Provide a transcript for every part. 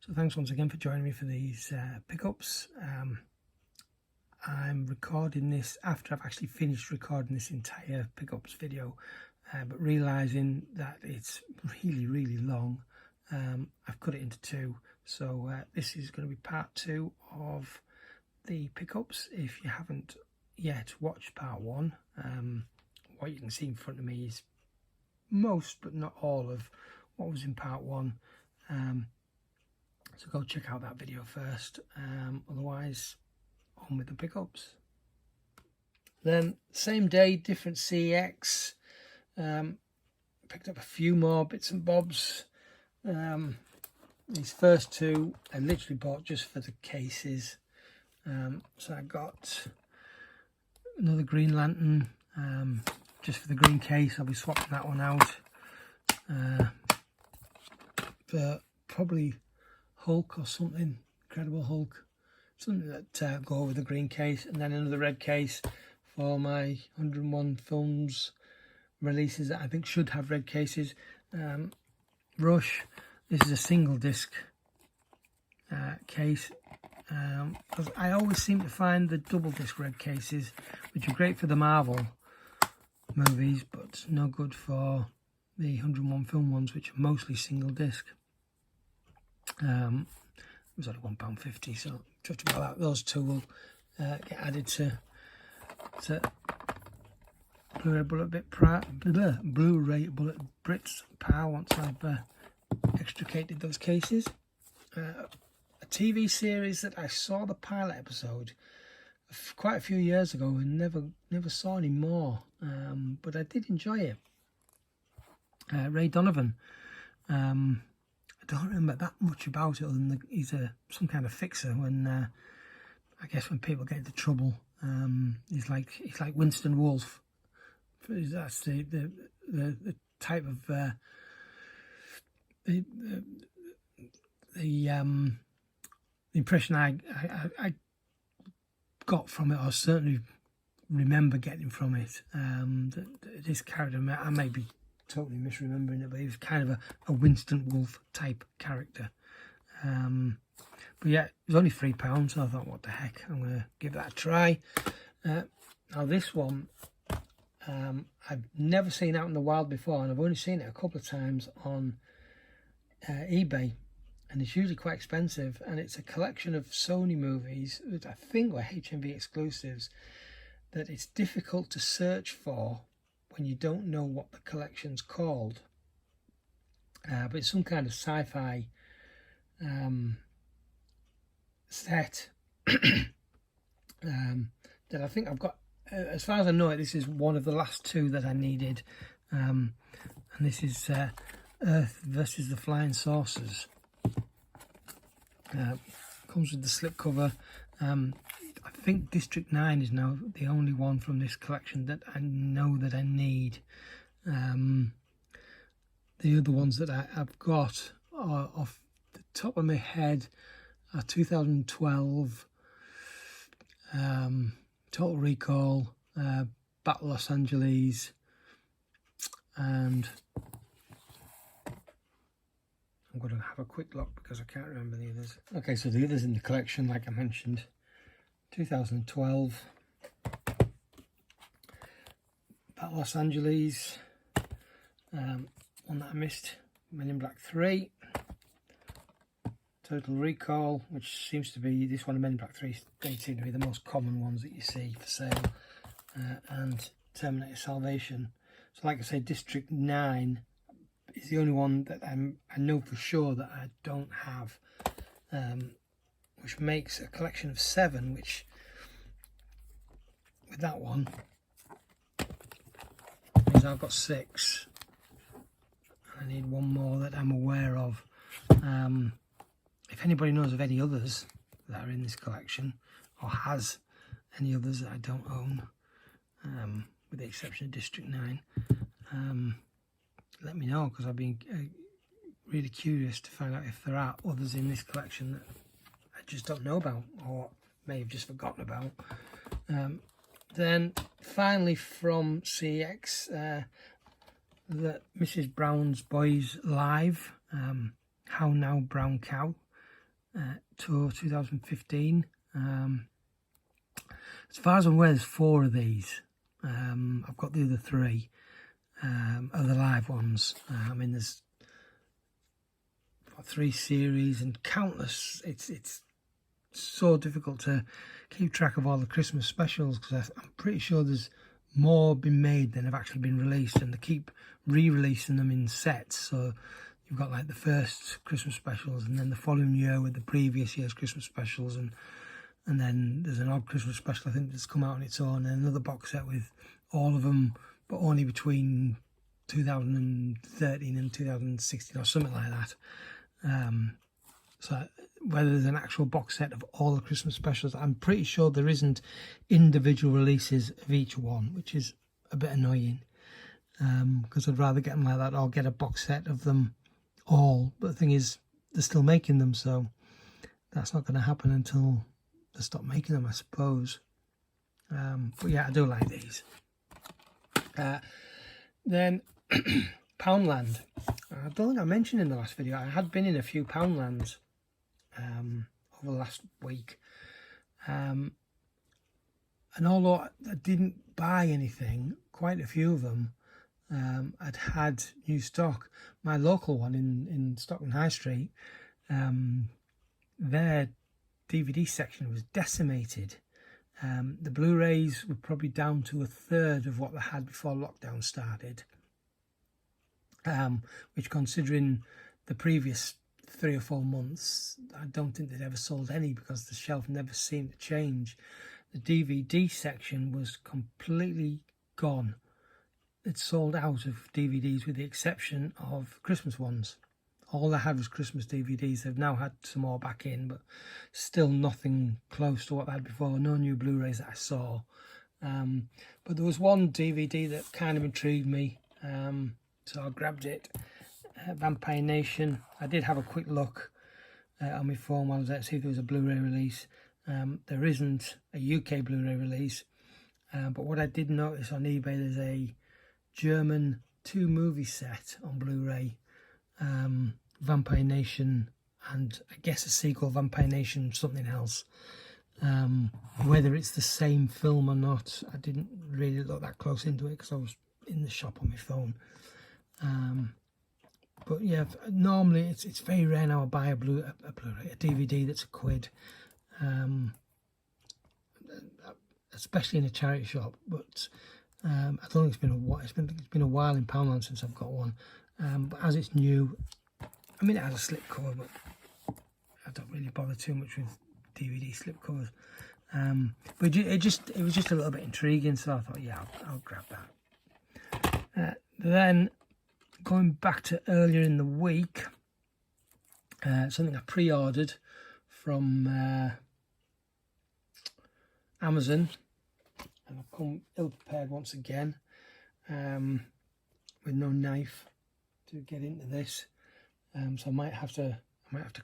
So thanks once again for joining me for these pickups. I'm recording this after I've actually finished recording this entire pickups video, but realising that it's really long, I've cut it into two. So this is going to be part two of the pickups. If you haven't yet watched part one, what you can see in front of me is most but not all of what was in part one. So go check out that video first. Otherwise, on with the pickups. Then same day, different CEX. Picked up a few more bits and bobs. These first two I literally bought just for the cases. So I got another Green Lantern just for the green case. I'll be swapping that one out for probably Hulk or something, Incredible Hulk, something that go with the green case, and then another red case for my 101 films releases that I think should have red cases. Rush, this is a single disc case, because I always seem to find the double disc red cases, which are great for the Marvel movies, but no good for the 101 film ones, which are mostly single disc. It was only £1.50, so just about that. Those two will get added to Blu-ray Bullet Brits pile once I've extricated those cases. A TV series that I saw the pilot episode quite a few years ago and never saw any more, but I did enjoy it. Ray Donovan. I don't remember that much about it other than he's some kind of fixer when I guess when people get into trouble. He's like Winston Wolfe. That's the type of the impression I got from it, or certainly remember getting from it. This character, I may be totally misremembering it, but he was kind of a Winston Wolfe type character. But yeah, it was only £3, so I thought, what the heck, I'm going to give that a try. Now this one, I've never seen out in the wild before, and I've only seen it a couple of times on eBay, and it's usually quite expensive, and it's a collection of Sony movies that I think were HMV exclusives that it's difficult to search for when you don't know what the collection's called. But it's some kind of sci-fi set that I think I've got. As far as I know it, this is one of the last two that I needed, and this is Earth versus the Flying Saucers. Comes with the slipcover. I think District 9 is now the only one from this collection that I know that I need. The other ones that I've got are off the top of my head are 2012, Total Recall, Battle Los Angeles, and I'm going to have a quick look because I can't remember the others. Okay, so the others in the collection, like I mentioned, 2012, Battle Los Angeles, one that I missed, Men in Black 3, Total Recall, which seems to be, this one, Men in Black 3, they seem to be the most common ones that you see for sale, and Terminator Salvation. So like I say, District 9 is the only one that I know for sure that I don't have, which makes a collection of 7, which with that one means I've got 6. I need one more that I'm aware of. If anybody knows of any others that are in this collection, or has any others that I don't own, with the exception of District 9, let me know, because I've been really curious to find out if there are others in this collection that I just don't know about, or may have just forgotten about. Then finally from CEX, the Mrs. Brown's Boys Live, How Now Brown Cow, tour 2015. As far as I'm aware, there's 4 of these. I've got the other 3 of the live ones. I mean, there's 3 series and countless. It's so difficult to keep track of all the Christmas specials, because I'm pretty sure there's more been made than have actually been released, and they keep re-releasing them in sets. So you've got like the first Christmas specials, and then the following year with the previous year's Christmas specials, and then there's an odd Christmas special I think that's come out on its own, and another box set with all of them, but only between 2013 and 2016 or something like that. So whether there's an actual box set of all the Christmas specials, I'm pretty sure there isn't individual releases of each one, which is a bit annoying, because I'd rather get them like that or get a box set of them all. But the thing is, they're still making them, so that's not going to happen until they stop making them, I suppose. But yeah, I do like these. Then Poundland. I don't think I mentioned in the last video, I had been in a few Poundlands over the last week. And although I didn't buy anything, quite a few of them had new stock. My local one in Stockton High Street, their DVD section was decimated. The Blu-rays were probably down to a third of what they had before lockdown started, which, considering the previous 3 or 4 months, I don't think they'd ever sold any, because the shelf never seemed to change. The DVD section was completely gone. It sold out of DVDs with the exception of Christmas ones. All they had was Christmas DVDs. They've now had some more back in, but still nothing close to what they had before. No new Blu-rays that I saw. But there was one DVD that kind of intrigued me, so I grabbed it. Vampire Nation. I did have a quick look on my phone while I was there to see if there was a Blu-ray release. There isn't a UK Blu-ray release, but what I did notice on eBay, there's a German 2-movie set on Blu-ray, Vampire Nation, and I guess a sequel, Vampire Nation something else. Whether it's the same film or not, I didn't really look that close into it because I was in the shop on my phone. But yeah, normally it's very rare now I buy a Blu-ray, a DVD that's £1, especially in a charity shop. But I don't think it's been a while. It's been a while in Poundland since I've got one. But as it's new, I mean, it has a slip cover, but I don't really bother too much with DVD slip covers. But it was just a little bit intriguing, so I thought, yeah, I'll grab that. Then going back to earlier in the week, something I pre-ordered from Amazon, and I've come ill-prepared once again, with no knife to get into this, so I might have to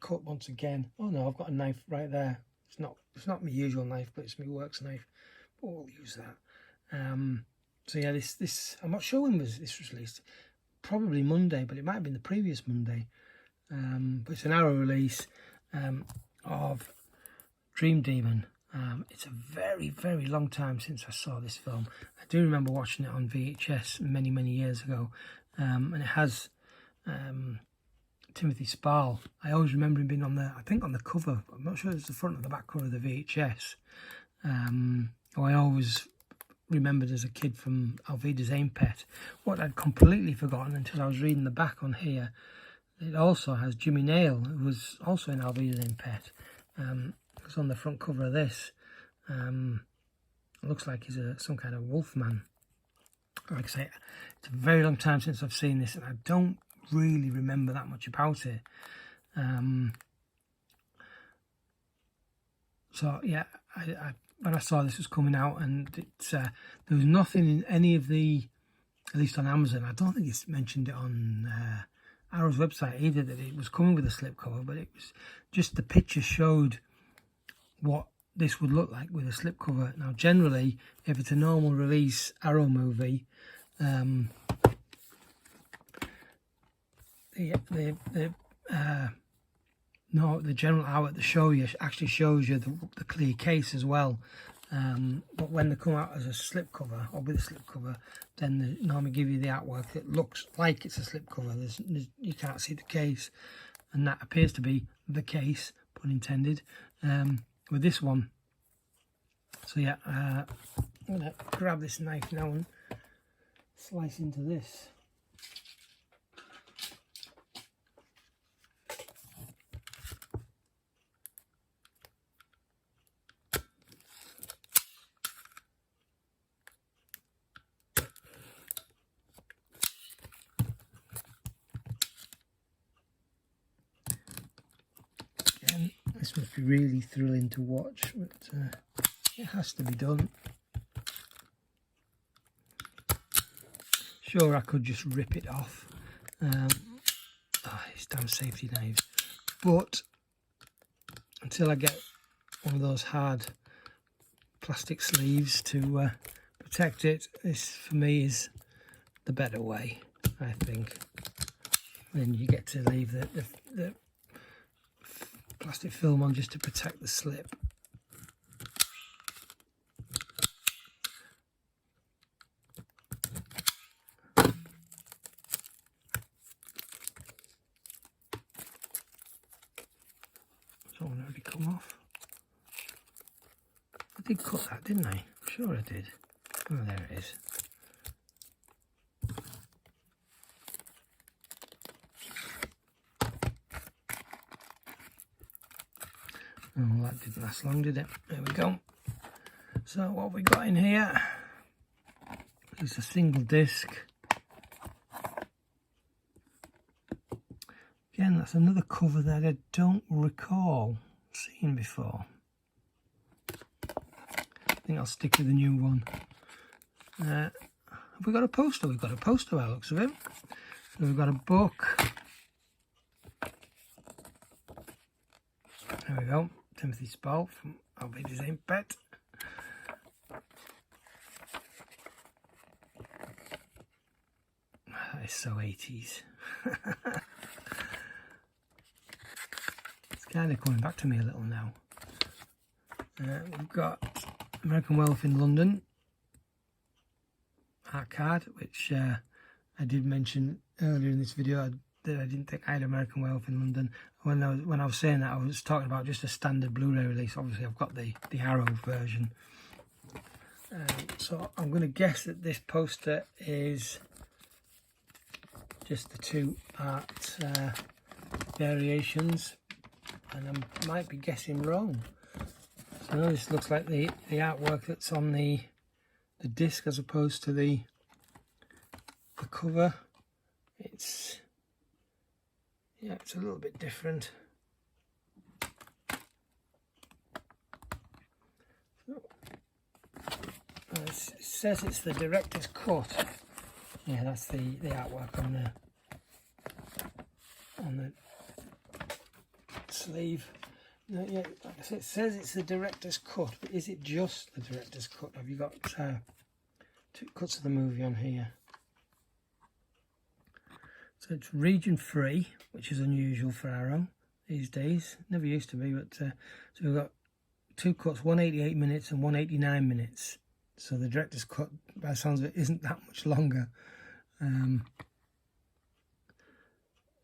cut once again. Oh no, I've got a knife right there. It's not my usual knife, but it's my works knife, but we'll use that. So yeah, this I'm not sure when this was released. Probably Monday, but it might have been the previous Monday. But it's an arrow release of Dream Demon. It's a very, very long time since I saw this film. I do remember watching it on VHS many, many years ago. And it has Timothy Spall. I always remember him being on the cover. I'm not sure it's the front or the back cover of the VHS. Who I always remembered as a kid from Alvida's Aim Pet. What I'd completely forgotten until I was reading the back on here, it also has Jimmy Nail, who was also in Alvida's Aim Pet. It's on the front cover of this. It looks like he's some kind of wolf man. Like I say, it's a very long time since I've seen this, and I don't really remember that much about it. So yeah, I when I saw this was coming out, and there was nothing in any of the, at least on Amazon, I don't think it's mentioned it on Arrow's website either, that it was coming with a slipcover, but it was just the picture showed what this would look like with a slipcover. Now generally, if it's a normal release Arrow movie, the No, the general out at the show actually shows you the clear case as well. But when they come out as a slipcover or with a slipcover, then they normally give you the artwork that looks like it's a slipcover. You can't see the case, and that appears to be the case, pun intended, with this one. So yeah, I'm gonna grab this knife now and slice into this. Again, this must be really thrilling to watch, but it has to be done. Sure, I could just rip it off. These damn safety knives. But until I get one of those hard plastic sleeves to protect it, this for me is the better way, I think. Then you get to leave the plastic film on just to protect the slip. Don't want to come off. I did cut that, didn't I? I'm sure I did. Oh, there it is. Oh, that didn't last long, did it? There we go. So what have we got in here is a single disc. Again, that's another cover that I don't recall seeing before. I think I'll stick with the new one. Have we got a poster? We've got a poster by the looks of it. So we've got a book. There we go. Timothy Spall from I'll Be the Same Pet. That is so 80s. It's kind of coming back to me a little now. We've got American Wealth in London art card, which I did mention earlier in this video that I didn't think I had American Wealth in London. When I was saying that, I was talking about just a standard Blu-ray release. Obviously, I've got the Arrow version. So I'm going to guess that this poster is just the two art variations, and I might be guessing wrong. So I know this looks like the artwork that's on the disc as opposed to the cover. It's a little bit different. It says it's the director's cut. Yeah, that's the artwork on the sleeve. No, yeah, like I said, it says it's the director's cut, but is it just the director's cut? Have you got two cuts of the movie on here? So it's region free, which is unusual for Arrow these days. Never used to be, but so we've got two cuts, 188 minutes and 189 minutes. So the director's cut, by the sounds of it, isn't that much longer.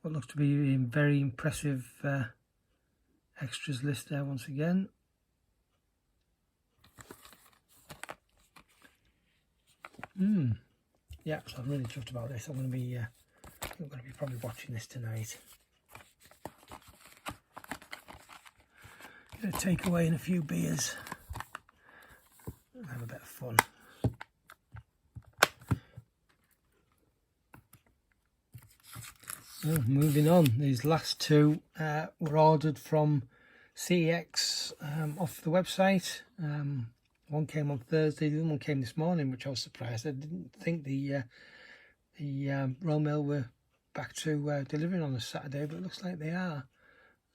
What looks to be a very impressive extras list there once again. Yeah, so I'm really chuffed about this. I'm going to be probably watching this tonight. Get a takeaway and a few beers. Have a bit of fun. Oh, moving on, these last two were ordered from CEX off the website. One came on Thursday, the other one came this morning, which I was surprised. I didn't think the Royal Mail were back to delivering on a Saturday, but it looks like they are.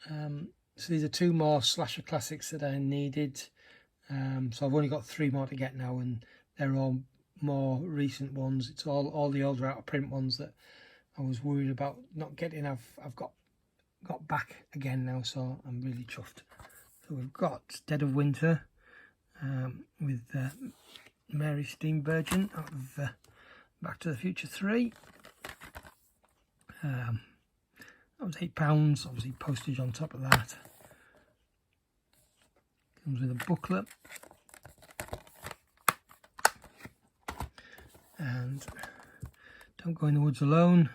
So these are two more slasher classics that I needed. So I've only got 3 more to get now, and they're all more recent ones. It's all the older out of print ones that I was worried about not getting. I've got got back again now, so I'm really chuffed. So we've got Dead of Winter with Mary Steenburgen out of Back to the Future 3. That was £8, obviously postage on top of that. Comes with a booklet. And Don't Go in the Woods Alone.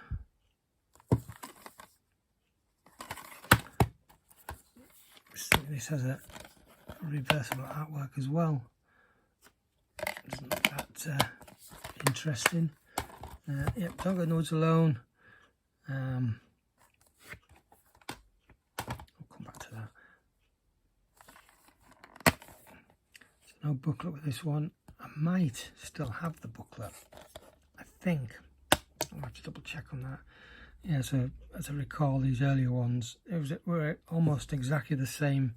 This has a reversible artwork as well. Isn't that interesting? Yep, Don't Go in the Woods Alone. I'll come back to that. There's no booklet with this one. I might still have the booklet. I think. I'll have to double check on that. Yeah, so as I recall, these earlier ones, were almost exactly the same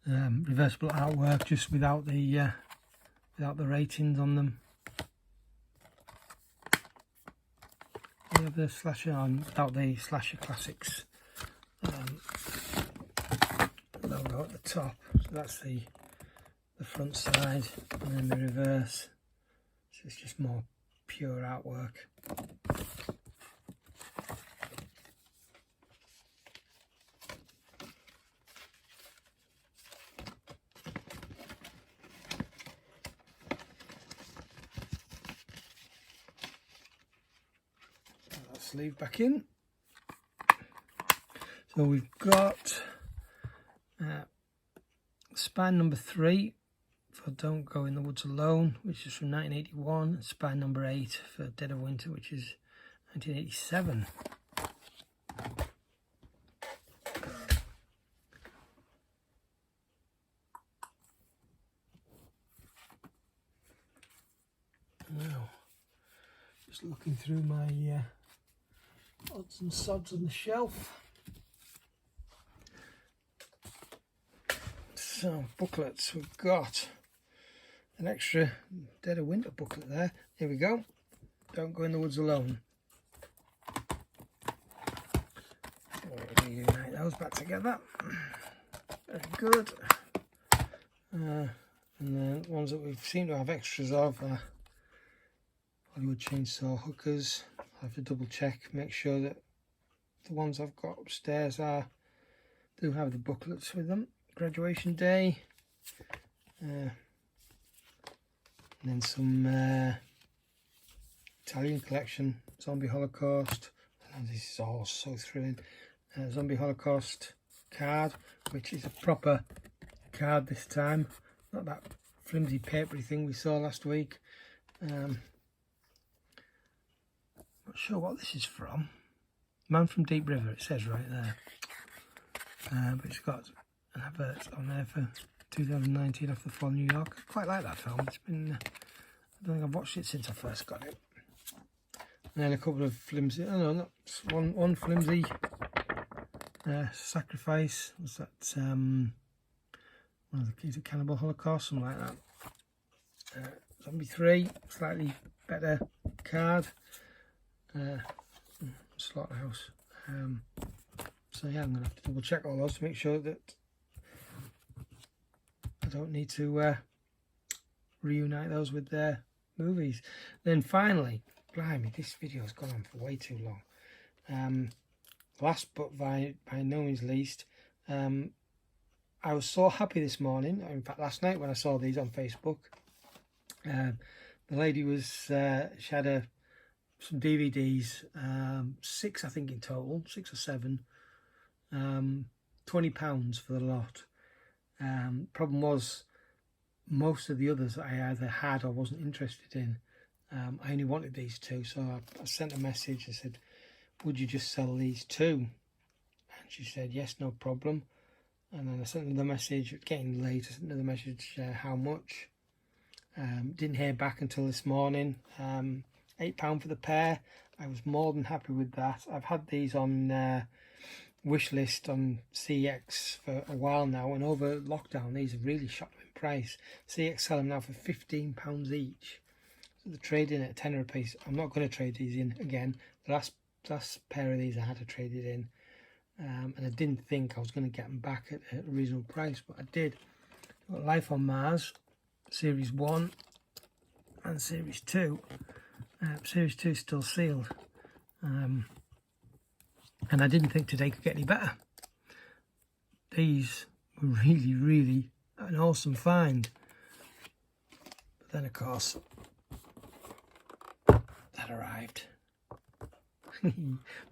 reversible artwork, just without the ratings on them. We have the slasher on without the Slasher Classics logo at the top. So that's the front side, and then the reverse. So it's just more pure artwork. Sleeve back in. So we've got spine number 3 for Don't Go in the Woods Alone, which is from 1981, and spine number 8 for Dead of Winter, which is 1987. Now, just looking through my odds and sods on the shelf. So, booklets, we've got an extra Dead of Winter booklet there. Here we go. Don't Go in the Woods Alone. We'll reunite those back together. Very good. And then ones that we seem to have extras of are Hollywood Chainsaw Hookers. I have to double check, make sure that the ones I've got upstairs do have the booklets with them. Graduation Day, and then some Italian collection, Zombie Holocaust. And this is all so thrilling. Zombie Holocaust card, which is a proper card this time, not that flimsy papery thing we saw last week. Not sure what this is from. Man from Deep River, it says right there. But it's got an advert on there for 2019 Off the Fall New York. I quite like that film. It's been, I don't think I've watched it since I first got it. And then a couple of flimsy, oh no, not one flimsy Sacrifice. Was that one of the keys of Cannibal Holocaust, something like that. Zombie 3, slightly better card. Slaughterhouse. So yeah, I'm going to have to double check all those to make sure that I don't need to reunite those with their movies. Then finally, blimey, this video has gone on for way too long. Last but by no means least, I was so happy this morning, in fact last night when I saw these on Facebook. The lady was, she had some DVDs, 6 I think in total, 6 or 7, £20 for the lot. Problem was, most of the others I either had or wasn't interested in. I only wanted these 2, so I sent a message. I said, would you just sell these 2? And she said, yes, no problem. And then I sent another message, getting late, I sent another message, how much? Didn't hear back until this morning. £8 for the pair. I was more than happy with that. I've had these on wish list on CEX for a while now, and over lockdown these have really shot up in price. CEX sell them now for £15 each. So they're trading at £10 a piece. I'm not going to trade these in again. The last pair of these I had to trade it in. and I didn't think I was going to get them back at a reasonable price, but I did. Got Life on Mars, Series 1 and Series 2. Series 2 is still sealed, and I didn't think today could get any better. These were really an awesome find. But then, of course, that arrived. But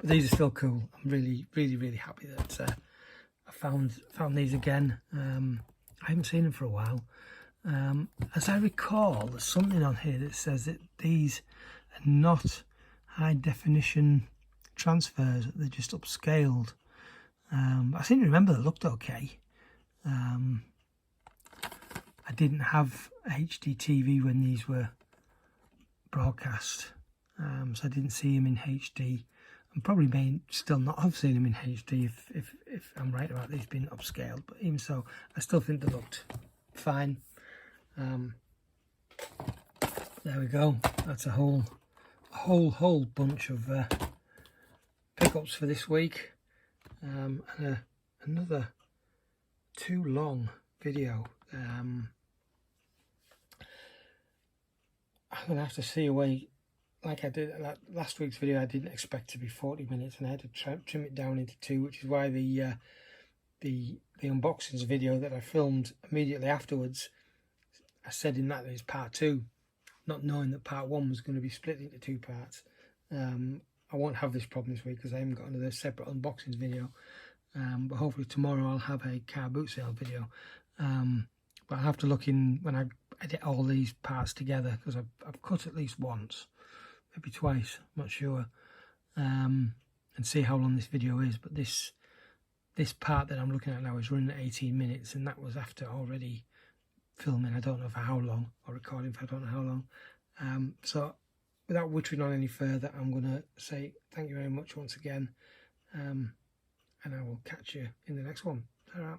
these are still cool. I'm really happy that I found these again. I haven't seen them for a while. As I recall, there's something on here that says that these are not high definition transfers, they're just upscaled. I seem to remember they looked okay. I didn't have HD TV when these were broadcast, so I didn't see them in HD, and probably may still not have seen them in HD if I'm right about these being upscaled. But even so, I still think they looked fine. There we go. That's a whole bunch of pickups for this week, and another too long video. I'm gonna have to see a way, like I did last week's video. I didn't expect to be 40 minutes, and I had to trim it down into 2, which is why the unboxings video that I filmed immediately afterwards, I said in that there's part 2, not knowing that part 1 was going to be split into 2 parts. I won't have this problem this week because I haven't got another separate unboxings video, but hopefully tomorrow I'll have a car boot sale video. But I'll have to look in when I edit all these parts together, because I've cut at least once, maybe twice, I'm not sure, and see how long this video is. But this part that I'm looking at now is running at 18 minutes, and that was after already filming I don't know for how long, or recording for I don't know how long. So without wittering on any further, I'm going to say thank you very much once again, and I will catch you in the next one. Ta-ra.